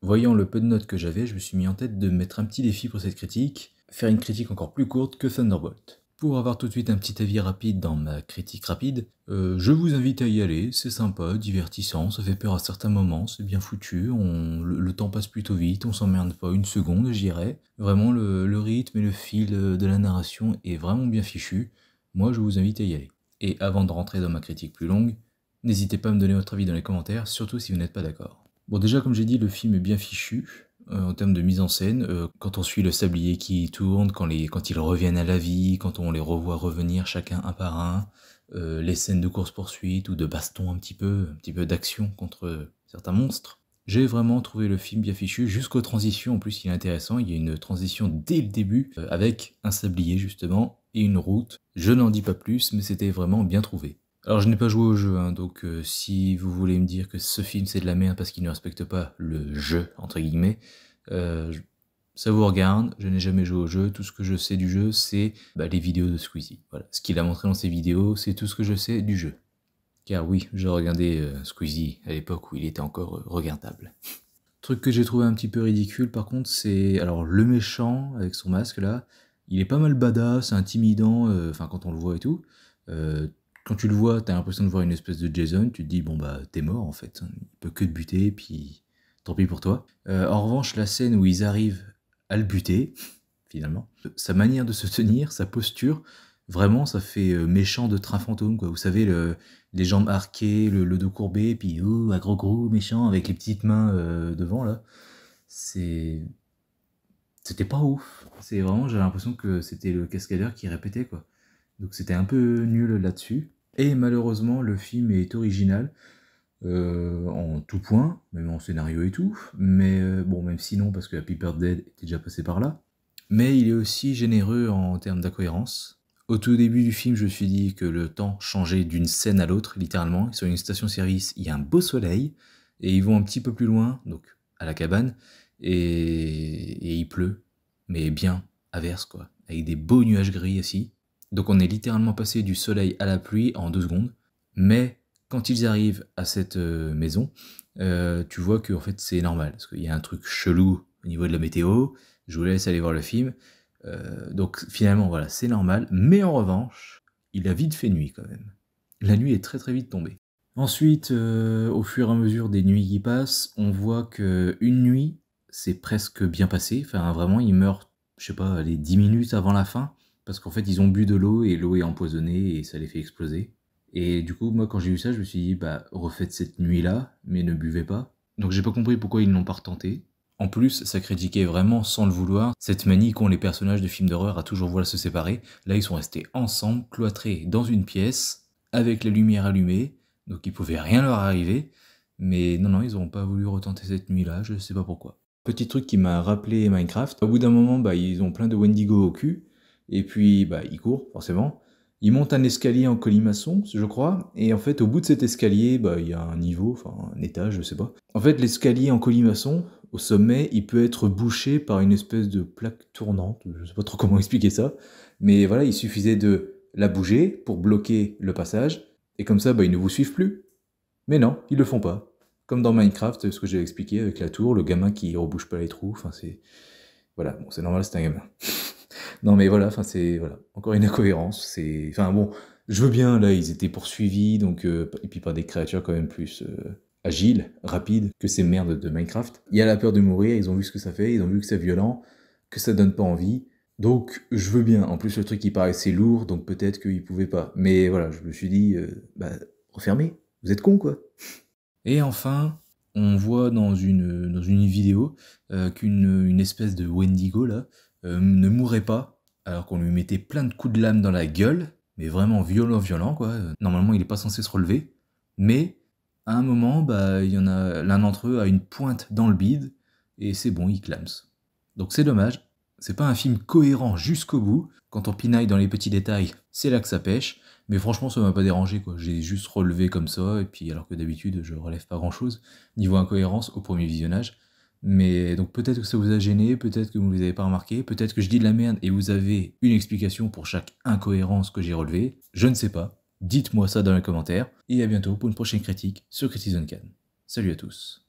Voyant le peu de notes que j'avais, je me suis mis en tête de mettre un petit défi pour cette critique, faire une critique encore plus courte que Thunderbolt. Pour avoir tout de suite un petit avis rapide dans ma critique rapide, je vous invite à y aller, c'est sympa, divertissant, ça fait peur à certains moments, c'est bien foutu, le temps passe plutôt vite, on s'emmerde pas une seconde, j'irais. Vraiment, le rythme et le fil de la narration est vraiment bien fichu, moi je vous invite à y aller. Et avant de rentrer dans ma critique plus longue, n'hésitez pas à me donner votre avis dans les commentaires, surtout si vous n'êtes pas d'accord. Bon, déjà, comme j'ai dit, le film est bien fichu en termes de mise en scène. Quand on suit le sablier qui tourne, quand ils reviennent à la vie, quand on les revoit revenir chacun un par un, les scènes de course-poursuite ou de baston un petit peu d'action contre certains monstres. J'ai vraiment trouvé le film bien fichu, jusqu'aux transitions, en plus il est intéressant, il y a une transition dès le début, avec un sablier justement, et une route. Je n'en dis pas plus, mais c'était vraiment bien trouvé. Alors je n'ai pas joué au jeu, hein, donc si vous voulez me dire que ce film c'est de la merde parce qu'il ne respecte pas le jeu, entre guillemets, euh, ça vous regarde, je n'ai jamais joué au jeu, tout ce que je sais du jeu c'est les vidéos de Squeezie. Voilà, ce qu'il a montré dans ses vidéos, c'est tout ce que je sais du jeu. Car oui, je regardais Squeezie à l'époque où il était encore regardable. Truc que j'ai trouvé un petit peu ridicule par contre, c'est alors le méchant avec son masque là, il est pas mal badass, intimidant, enfin quand on le voit et tout. Euh, Quand tu le vois, t'as l'impression de voir une espèce de Jason, tu te dis bon bah t'es mort en fait, il peut que te buter, puis tant pis pour toi. En revanche, la scène où ils arrivent à le buter, finalement, sa manière de se tenir, sa posture, vraiment ça fait méchant de train fantôme quoi. Vous savez, les jambes arquées, le dos courbé, puis oh, un gros méchant avec les petites mains devant là. C'est. C'était pas ouf. C'est vraiment, j'avais l'impression que c'était le cascadeur qui répétait quoi. Donc c'était un peu nul là-dessus. Et malheureusement, le film est original, en tout point, même en scénario et tout. Mais bon, même sinon, parce que Happy Birthday était déjà passé par là. Mais il est aussi généreux en termes d'incohérence. Au tout début du film, je me suis dit que le temps changeait d'une scène à l'autre, littéralement. Sur une station-service, il y a un beau soleil, et ils vont un petit peu plus loin, donc à la cabane, et il pleut, mais bien, averse quoi, avec des beaux nuages gris aussi. Donc on est littéralement passé du soleil à la pluie en 2 secondes, mais quand ils arrivent à cette maison, tu vois que en fait c'est normal, parce qu'il y a un truc chelou au niveau de la météo, je vous laisse aller voir le film. Donc finalement, voilà, c'est normal. Mais en revanche, il a vite fait nuit quand même. La nuit est très très vite tombée. Ensuite, au fur et à mesure des nuits qui passent, on voit que une nuit, c'est presque bien passé. Enfin, vraiment, ils meurent, je sais pas, les 10 minutes avant la fin. Parce qu'en fait, ils ont bu de l'eau et l'eau est empoisonnée et ça les fait exploser. Et du coup, moi, quand j'ai vu ça, je me suis dit, bah, refaites cette nuit-là, mais ne buvez pas. Donc j'ai pas compris pourquoi ils ne l'ont pas retenté. En plus, ça critiquait vraiment, sans le vouloir, cette manie qu'ont les personnages de films d'horreur à toujours vouloir se séparer. Là, ils sont restés ensemble, cloîtrés dans une pièce, avec la lumière allumée, donc il pouvait rien leur arriver. Mais non, ils n'ont pas voulu retenter cette nuit-là, je sais pas pourquoi. Petit truc qui m'a rappelé Minecraft, au bout d'un moment, ils ont plein de Wendigo au cul, et puis ils courent, forcément. Ils montent un escalier en colimaçon, je crois, et en fait, au bout de cet escalier, il y a un niveau, enfin un étage, je sais pas. En fait, l'escalier en colimaçon, au sommet, il peut être bouché par une espèce de plaque tournante, je sais pas trop comment expliquer ça, mais voilà, il suffisait de la bouger pour bloquer le passage, et comme ça, ils ne vous suivent plus. Mais non, ils le font pas. Comme dans Minecraft, ce que j'ai expliqué avec la tour, le gamin qui rebouche pas les trous, enfin c'est... Voilà, bon, c'est normal, c'est un gamin. Non mais voilà, enfin c'est... Voilà, encore une incohérence, c'est... Enfin bon, je veux bien, là, ils étaient poursuivis, donc... et puis par des créatures quand même plus... agiles, rapides, que ces merdes de Minecraft. Il y a la peur de mourir, ils ont vu ce que ça fait, ils ont vu que c'est violent, que ça donne pas envie. Donc je veux bien, en plus le truc il paraissait lourd, donc peut-être qu'ils pouvaient pas. Mais voilà, je me suis dit, refermez, vous êtes cons quoi. Et enfin, on voit dans une vidéo qu'une espèce de Wendigo là ne mourrait pas, alors qu'on lui mettait plein de coups de lame dans la gueule, mais vraiment violent quoi. Normalement il est pas censé se relever, mais à un moment, il y en a l'un d'entre eux a une pointe dans le bide, et c'est bon, il clame. Donc c'est dommage, c'est pas un film cohérent jusqu'au bout. Quand on pinaille dans les petits détails, c'est là que ça pêche. Mais franchement, ça m'a pas dérangé, quoi. J'ai juste relevé comme ça, et puis alors que d'habitude, je relève pas grand chose, niveau incohérence, au premier visionnage. Mais donc peut-être que ça vous a gêné, peut-être que vous ne les avez pas remarqués, peut-être que je dis de la merde et vous avez une explication pour chaque incohérence que j'ai relevée. Je ne sais pas. Dites-moi ça dans les commentaires, et à bientôt pour une prochaine critique sur Citizen Can. Salut à tous.